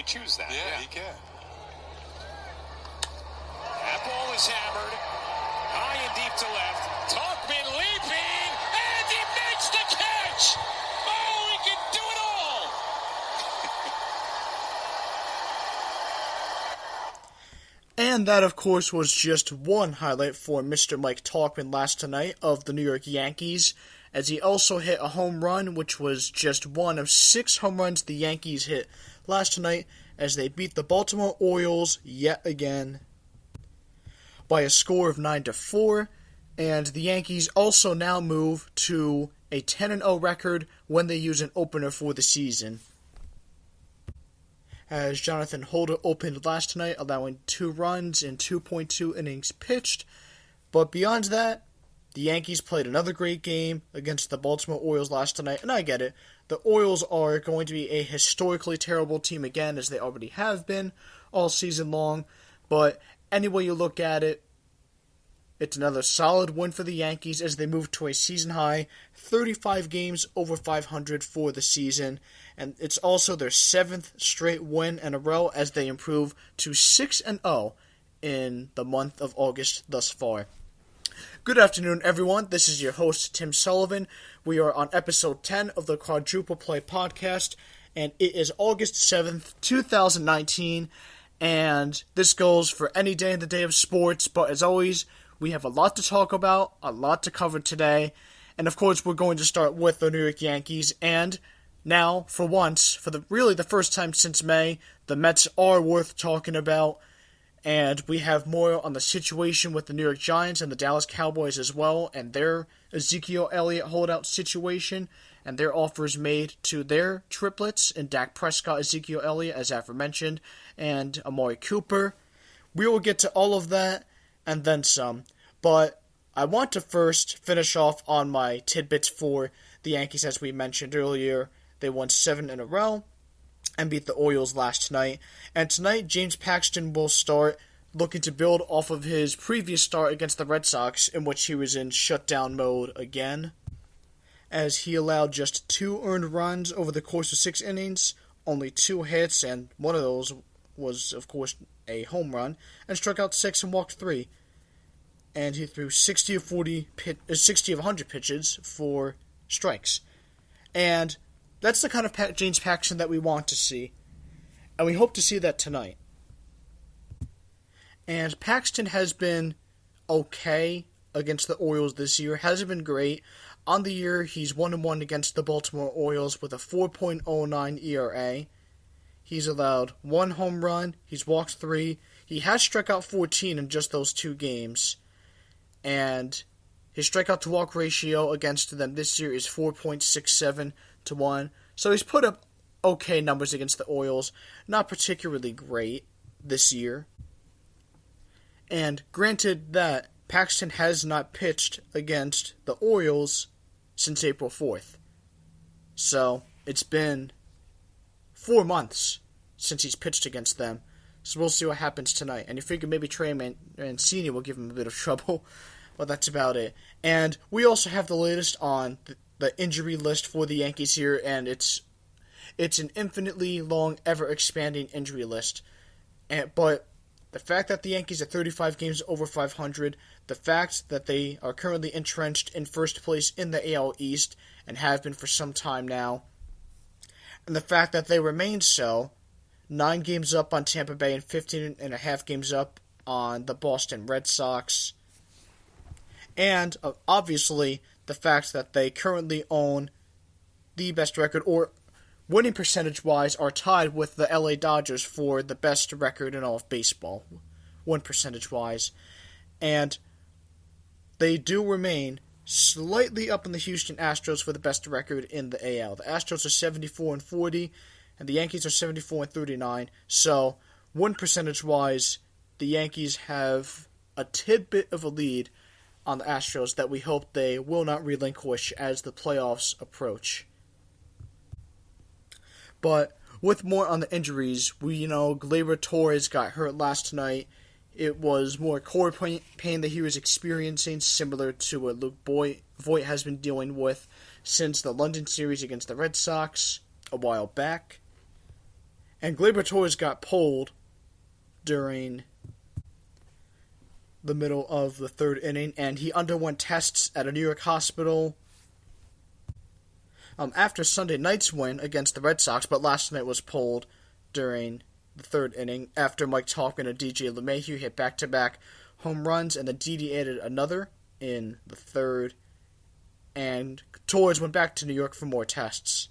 choose that. Yeah, he can. That ball is hammered. High and deep to left. Talkman leaping, and he makes the catch! Oh, he can do it all! And that, of course, was just one highlight for Mr. Mike Talkman last night of the New York Yankees, as he also hit a home run, which was just one of 6 home runs the Yankees hit last night as they beat the Baltimore Orioles yet again by a score of 9-4, and the Yankees also now move to a 10-0 record when they use an opener for the season. As Jonathan Holder opened last night, allowing 2 runs in 2.2 innings pitched. But beyond that, the Yankees played another great game against the Baltimore Orioles last night, and I get it. The Orioles are going to be a historically terrible team again, as they already have been all season long. But any way you look at it, it's another solid win for the Yankees as they move to a season-high 35 games over 500 for the season. And it's also their 7th straight win in a row as they improve to 6-0 in the month of August thus far. Good afternoon, everyone. This is your host, Tim Sullivan. We are on episode 10 of the Quadruple Play podcast, and it is August 7th, 2019, and this goes for any day in the day of sports, but as always, we have a lot to talk about, a lot to cover today, and of course we're going to start with the New York Yankees, and now, for once, for the first time since May, the Mets are worth talking about, and we have more on the situation with the New York Giants and the Dallas Cowboys as well, and their Ezekiel Elliott holdout situation, and their offers made to their triplets in Dak Prescott, Ezekiel Elliott, as aforementioned, and Amari Cooper. We will get to all of that and then some, but I want to first finish off on my tidbits for the Yankees. As we mentioned earlier, they won 7 in a row and beat the Orioles last night, and tonight James Paxton will start, looking to build off of his previous start against the Red Sox, in which he was in shutdown mode again, as he allowed just 2 earned runs over the course of 6 innings, only 2 hits, and one of those was, of course, a home run, and struck out 6 and walked 3. And he threw 60 of 100 pitches for strikes. And that's the kind of James Paxton that we want to see, and we hope to see that tonight. And Paxton has been okay against the Orioles this year, hasn't been great. On the year, he's 1-1 against the Baltimore Orioles with a 4.09 ERA. He's allowed 1 home run, he's walked 3, he has struck out 14 in just those 2 games, and his strikeout to walk ratio against them this year is 4.67 to 1. So he's put up okay numbers against the Orioles, not particularly great this year. And granted that Paxton has not pitched against the Orioles since April 4th. So it's been 4 months since he's pitched against them. So we'll see what happens tonight. And you figure maybe Trey Mancini will give him a bit of trouble, but that's about it. And we also have the latest on the injury list for the Yankees here, and it's an infinitely long, ever-expanding injury list. But the fact that the Yankees are 35 games over 500, the fact that they are currently entrenched in first place in the AL East, and have been for some time now, and the fact that they remain so, 9 games up on Tampa Bay and 15.5 games up on the Boston Red Sox, and obviously the fact that they currently own the best record, or winning percentage-wise, are tied with the LA Dodgers for the best record in all of baseball, win percentage-wise. And they do remain slightly up in the Houston Astros for the best record in the AL. The Astros are 74-40, and the Yankees are 74-39. So, win percentage-wise, the Yankees have a tidbit of a lead on the Astros that we hope they will not relinquish as the playoffs approach. But with more on the injuries, Gleyber Torres got hurt last night. It was more core pain that he was experiencing, similar to what Luke Voit has been dealing with since the London series against the Red Sox a while back. And Gleyber Torres got pulled during the middle of the third inning, and he underwent tests at a New York hospital after Sunday night's win against the Red Sox, but last night was pulled during the third inning after Mike Tauchman and DJ LeMahieu hit back-to-back home runs, and then Didi added another in the third, and Torres went back to New York for more tests.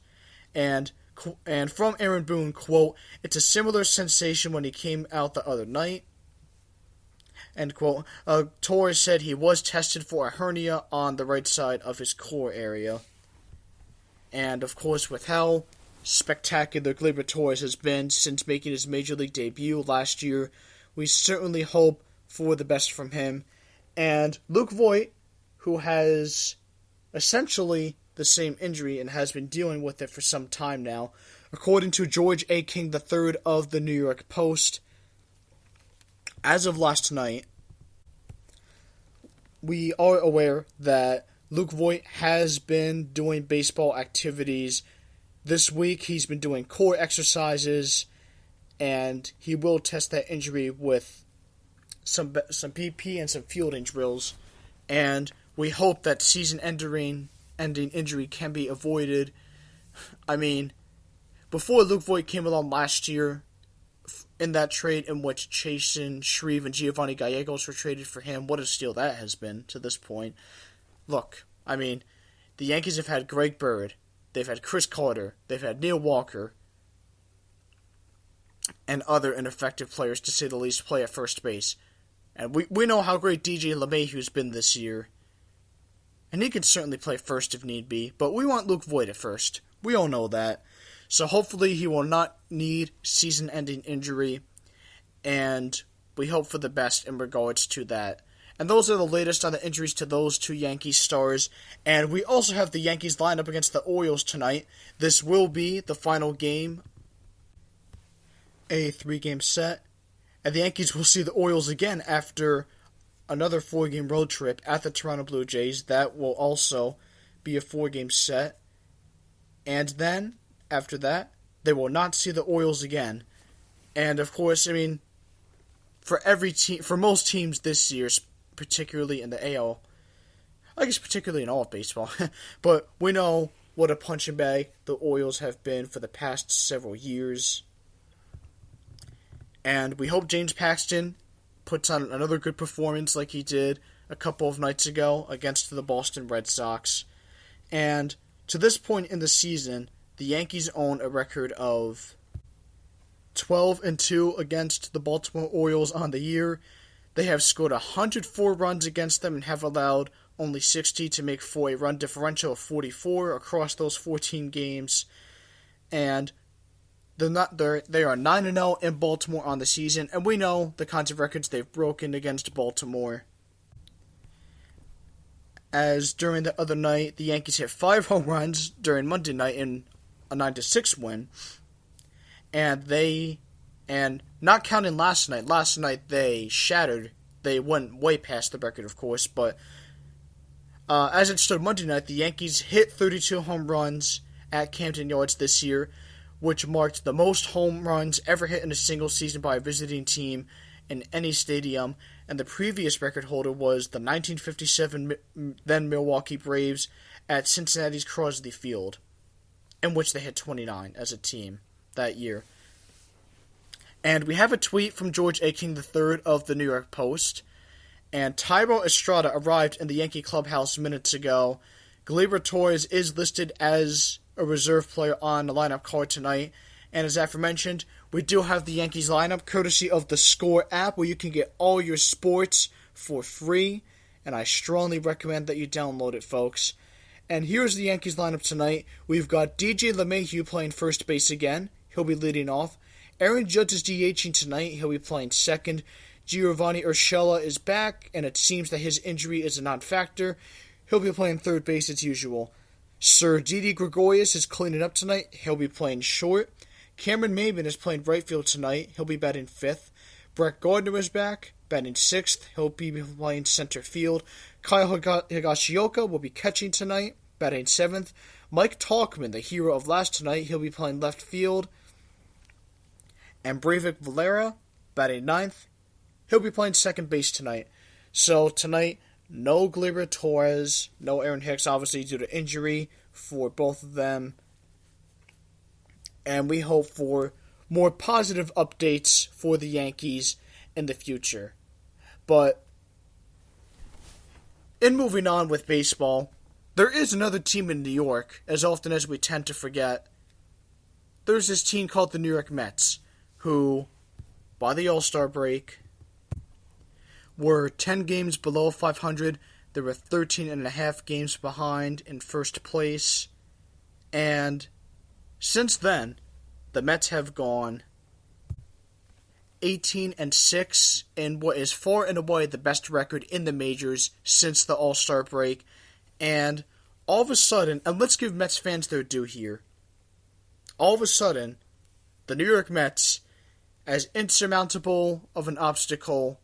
And from Aaron Boone, quote, "It's a similar sensation when he came out the other night," end quote. Torres said he was tested for a hernia on the right side of his core area. And, of course, with how spectacular Gleyber Torres has been since making his Major League debut last year, we certainly hope for the best from him. And Luke Voit, who has essentially the same injury and has been dealing with it for some time now, according to George A. King III of the New York Post, as of last night, we are aware that Luke Voit has been doing baseball activities this week. He's been doing core exercises, and he will test that injury with some PP and some fielding drills. And we hope that season-ending injury can be avoided. I mean, before Luke Voit came along last year, in that trade in which Chasen, Shreve, and Giovanni Gallegos were traded for him, what a steal that has been to this point. Look, I mean, the Yankees have had Greg Bird, they've had Chris Carter, they've had Neil Walker, and other ineffective players, to say the least, play at first base. And we know how great DJ LeMahieu's been this year. And he can certainly play first if need be, but we want Luke Voit at first. We all know that. So hopefully he will not need season-ending injury, and we hope for the best in regards to that. And those are the latest on the injuries to those two Yankees stars. And we also have the Yankees lineup against the Orioles tonight. This will be the final game, a 3-game set. And the Yankees will see the Orioles again after another 4-game road trip at the Toronto Blue Jays. That will also be a 4-game set. And then, after that, they will not see the Orioles again. And, of course, I mean, for every team, for most teams this year, particularly in the AL, I guess particularly in all of baseball, but we know what a punching bag the Orioles have been for the past several years. And we hope James Paxton puts on another good performance like he did a couple of nights ago against the Boston Red Sox. And to this point in the season, the Yankees own a record of 12-2 against the Baltimore Orioles on the year. They have scored 104 runs against them and have allowed only 60 to make for a run differential of 44 across those 14 games. And they are 9-0 in Baltimore on the season, and we know the kinds of records they've broken against Baltimore. As during the other night, the Yankees hit 5 home runs during Monday night in a 9-6 win. And not counting last night they went way past the record, of course, but as it stood Monday night, the Yankees hit 32 home runs at Camden Yards this year, which marked the most home runs ever hit in a single season by a visiting team in any stadium, and the previous record holder was the 1957 then Milwaukee Braves at Cincinnati's Crosley Field, in which they hit 29 as a team that year. And we have a tweet from George A. King III of the New York Post, and Thairo Estrada arrived in the Yankee clubhouse minutes ago. Gleyber Torres is listed as a reserve player on the lineup card tonight, and as aforementioned, we do have the Yankees lineup courtesy of the Score app, where you can get all your sports for free, and I strongly recommend that you download it, folks. And here's the Yankees lineup tonight. We've got DJ LeMahieu playing first base again. He'll be leading off. Aaron Judge is DHing tonight. He'll be playing second. Giovanni Urshela is back, and it seems that his injury is a non-factor. He'll be playing third base as usual. Sir Didi Gregorius is cleaning up tonight. He'll be playing short. Cameron Maybin is playing right field tonight. He'll be batting fifth. Brett Gardner is back, batting sixth. He'll be playing center field. Kyle Higashioka will be catching tonight, batting seventh. Mike Tauchman, the hero of last night, he'll be playing left field. And Breivik Valera, batting ninth, he'll be playing second base tonight. So tonight, no Gleyber Torres, no Aaron Hicks, obviously due to injury for both of them. And we hope for more positive updates for the Yankees in the future. But in moving on with baseball, there is another team in New York, as often as we tend to forget. There's this team called the New York Mets, who, by the All-Star break, were 10 games below 500. They were 13 and a half games behind in first place. And since then, the Mets have gone 18-6 in what is far and away the best record in the majors since the All-Star break. And all of a sudden, and let's give Mets fans their due here, all of a sudden, the New York Mets, as insurmountable of an obstacle,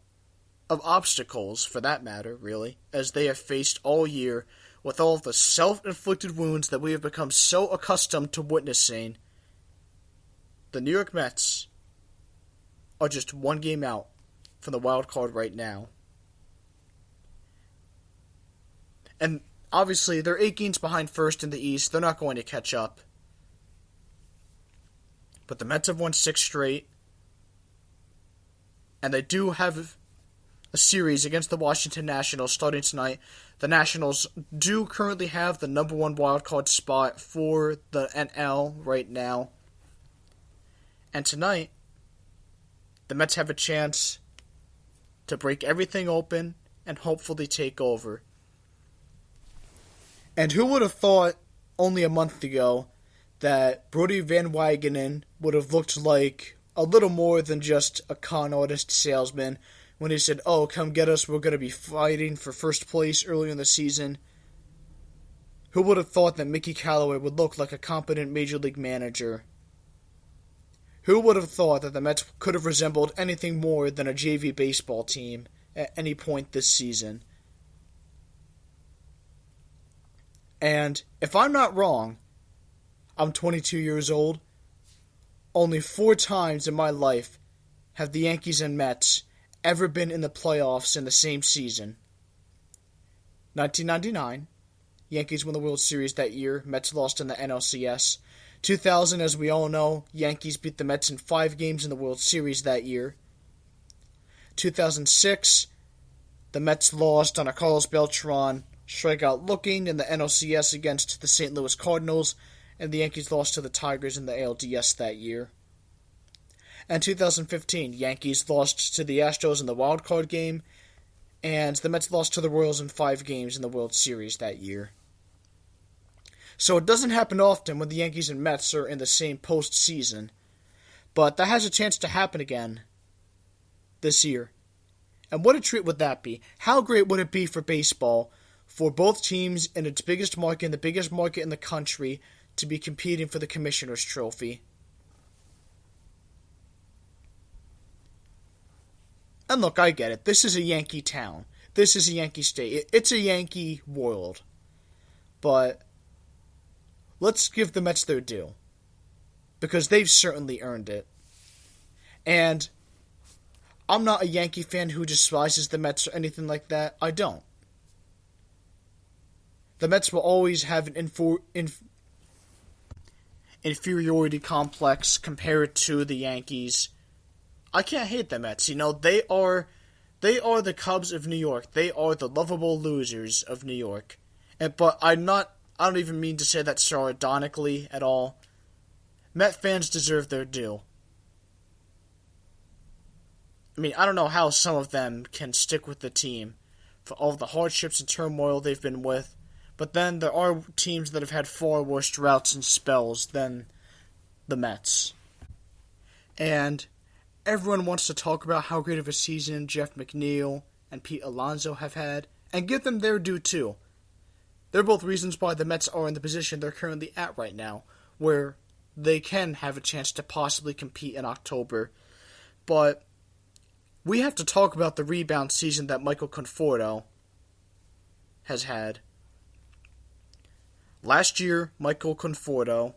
of obstacles for that matter, really, as they have faced all year, with all of the self-inflicted wounds that we have become so accustomed to witnessing, the New York Mets are just one game out from the wild card right now. And obviously, they're 8 games behind first in the East. They're not going to catch up. But the Mets have won 6 straight. And they do have a series against the Washington Nationals starting tonight. The Nationals do currently have the number 1 wildcard spot for the NL right now. And tonight, the Mets have a chance to break everything open and hopefully take over. And who would have thought only a month ago that Brodie Van Wagenen would have looked like a little more than just a con artist salesman when he said, "Oh, come get us, we're going to be fighting for first place early in the season." Who would have thought that Mickey Callaway would look like a competent major league manager? Who would have thought that the Mets could have resembled anything more than a JV baseball team at any point this season? And if I'm not wrong, I'm 22 years old. Only 4 times in my life have the Yankees and Mets ever been in the playoffs in the same season. 1999, Yankees won the World Series that year. Mets lost in the NLCS. 2000, as we all know, Yankees beat the Mets in 5 games in the World Series that year. 2006, the Mets lost on a Carlos Beltran strikeout looking in the NLCS against the St. Louis Cardinals, and the Yankees lost to the Tigers in the ALDS that year. And 2015, Yankees lost to the Astros in the wild card game, and the Mets lost to the Royals in 5 games in the World Series that year. So it doesn't happen often when the Yankees and Mets are in the same postseason, but that has a chance to happen again this year. And what a treat would that be? How great would it be for baseball, for both teams in its biggest market, the biggest market in the country, to be competing for the Commissioner's Trophy? And look, I get it. This is a Yankee town. This is a Yankee state. It's a Yankee world. But let's give the Mets their due, because they've certainly earned it. And I'm not a Yankee fan who despises the Mets or anything like that. I don't. The Mets will always have an inferiority complex compared to the Yankees. I can't hate the Mets. You know, they are the Cubs of New York. They are the lovable losers of New York. But I don't even mean to say that sardonically at all. Met fans deserve their due. I mean, I don't know how some of them can stick with the team for all the hardships and turmoil they've been with. But then there are teams that have had far worse droughts and spells than the Mets. And everyone wants to talk about how great of a season Jeff McNeil and Pete Alonso have had, and give them their due too. They're both reasons why the Mets are in the position they're currently at right now, where they can have a chance to possibly compete in October. But we have to talk about the rebound season that Michael Conforto has had. Last year, Michael Conforto